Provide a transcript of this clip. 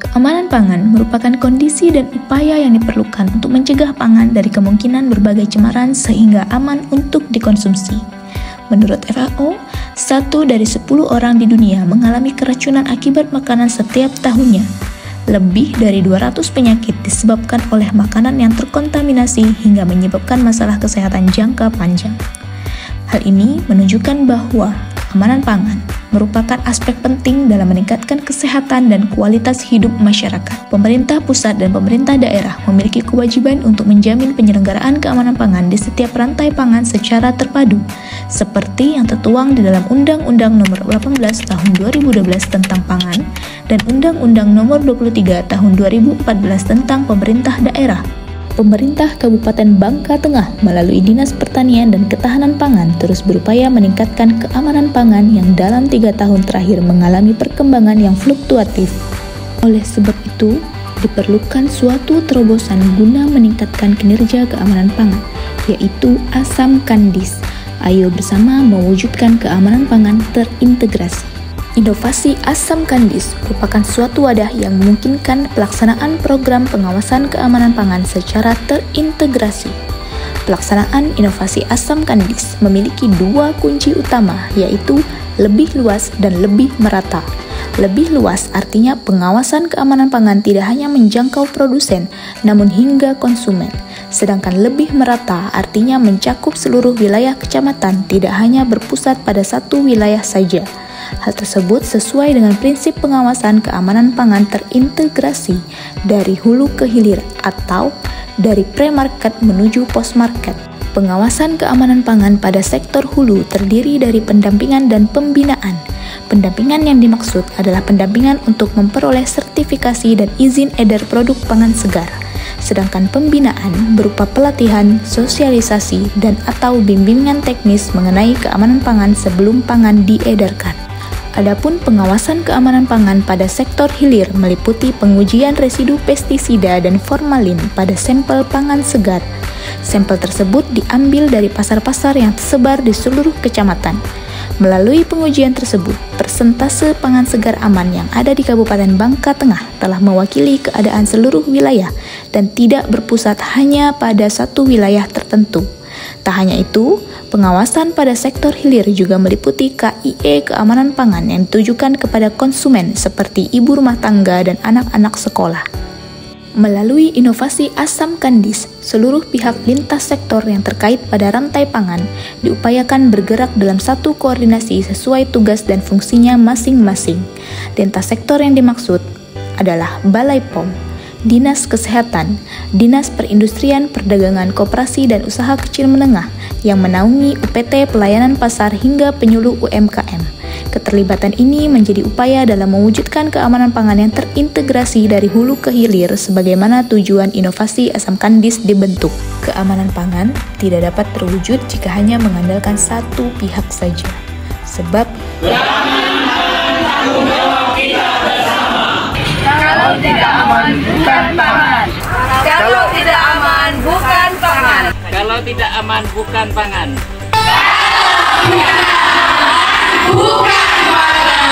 Keamanan pangan merupakan kondisi dan upaya yang diperlukan untuk mencegah pangan dari kemungkinan berbagai cemaran sehingga aman untuk dikonsumsi. Menurut FAO, 1 dari 10 orang di dunia mengalami keracunan akibat makanan setiap tahunnya. Lebih dari 200 penyakit disebabkan oleh makanan yang terkontaminasi hingga menyebabkan masalah kesehatan jangka panjang. Hal ini menunjukkan bahwa keamanan pangan merupakan aspek penting dalam meningkatkan kesehatan dan kualitas hidup masyarakat. Pemerintah pusat dan pemerintah daerah memiliki kewajiban untuk menjamin penyelenggaraan keamanan pangan di setiap rantai pangan secara terpadu, seperti yang tertuang di dalam Undang-Undang Nomor 18 Tahun 2012 tentang Pangan dan Undang-Undang Nomor 23 Tahun 2014 tentang Pemerintah Daerah. Pemerintah Kabupaten Bangka Tengah melalui Dinas Pertanian dan Ketahanan Pangan terus berupaya meningkatkan keamanan pangan yang dalam 3 tahun terakhir mengalami perkembangan yang fluktuatif. Oleh sebab itu, diperlukan suatu terobosan guna meningkatkan kinerja keamanan pangan, yaitu Asam Kandis. Ayo bersama mewujudkan keamanan pangan terintegrasi. Inovasi Asam Kandis merupakan suatu wadah yang memungkinkan pelaksanaan program pengawasan keamanan pangan secara terintegrasi. Pelaksanaan inovasi Asam Kandis memiliki 2 kunci utama, yaitu lebih luas dan lebih merata. Lebih luas artinya pengawasan keamanan pangan tidak hanya menjangkau produsen, namun hingga konsumen. Sedangkan lebih merata artinya mencakup seluruh wilayah kecamatan, tidak hanya berpusat pada satu wilayah saja. Hal tersebut sesuai dengan prinsip pengawasan keamanan pangan terintegrasi dari hulu ke hilir atau dari pre-market menuju post-market. Pengawasan keamanan pangan pada sektor hulu terdiri dari pendampingan dan pembinaan. Pendampingan yang dimaksud adalah pendampingan untuk memperoleh sertifikasi dan izin edar produk pangan segar. Sedangkan pembinaan berupa pelatihan, sosialisasi, dan atau bimbingan teknis mengenai keamanan pangan sebelum pangan diedarkan. Adapun pengawasan keamanan pangan pada sektor hilir meliputi pengujian residu pestisida dan formalin pada sampel pangan segar. Sampel tersebut diambil dari pasar-pasar yang tersebar di seluruh kecamatan. Melalui pengujian tersebut, persentase pangan segar aman yang ada di Kabupaten Bangka Tengah telah mewakili keadaan seluruh wilayah dan tidak berpusat hanya pada satu wilayah tertentu. Tak hanya itu, pengawasan pada sektor hilir juga meliputi KIE keamanan pangan yang ditujukan kepada konsumen seperti ibu rumah tangga dan anak-anak sekolah. Melalui inovasi Asam Kandis, seluruh pihak lintas sektor yang terkait pada rantai pangan diupayakan bergerak dalam satu koordinasi sesuai tugas dan fungsinya masing-masing. Lintas sektor yang dimaksud adalah Balai POM, Dinas Kesehatan, Dinas Perindustrian, Perdagangan, Koperasi dan Usaha Kecil Menengah yang menaungi UPT Pelayanan Pasar hingga penyuluh UMKM. Keterlibatan ini menjadi upaya dalam mewujudkan keamanan pangan yang terintegrasi dari hulu ke hilir sebagaimana tujuan inovasi Asam Kandis dibentuk. Keamanan pangan tidak dapat terwujud jika hanya mengandalkan satu pihak saja. Sebab kalau tidak aman bukan pangan. Kalau tidak aman bukan pangan. Kalau tidak aman bukan pangan. Bukan pangan.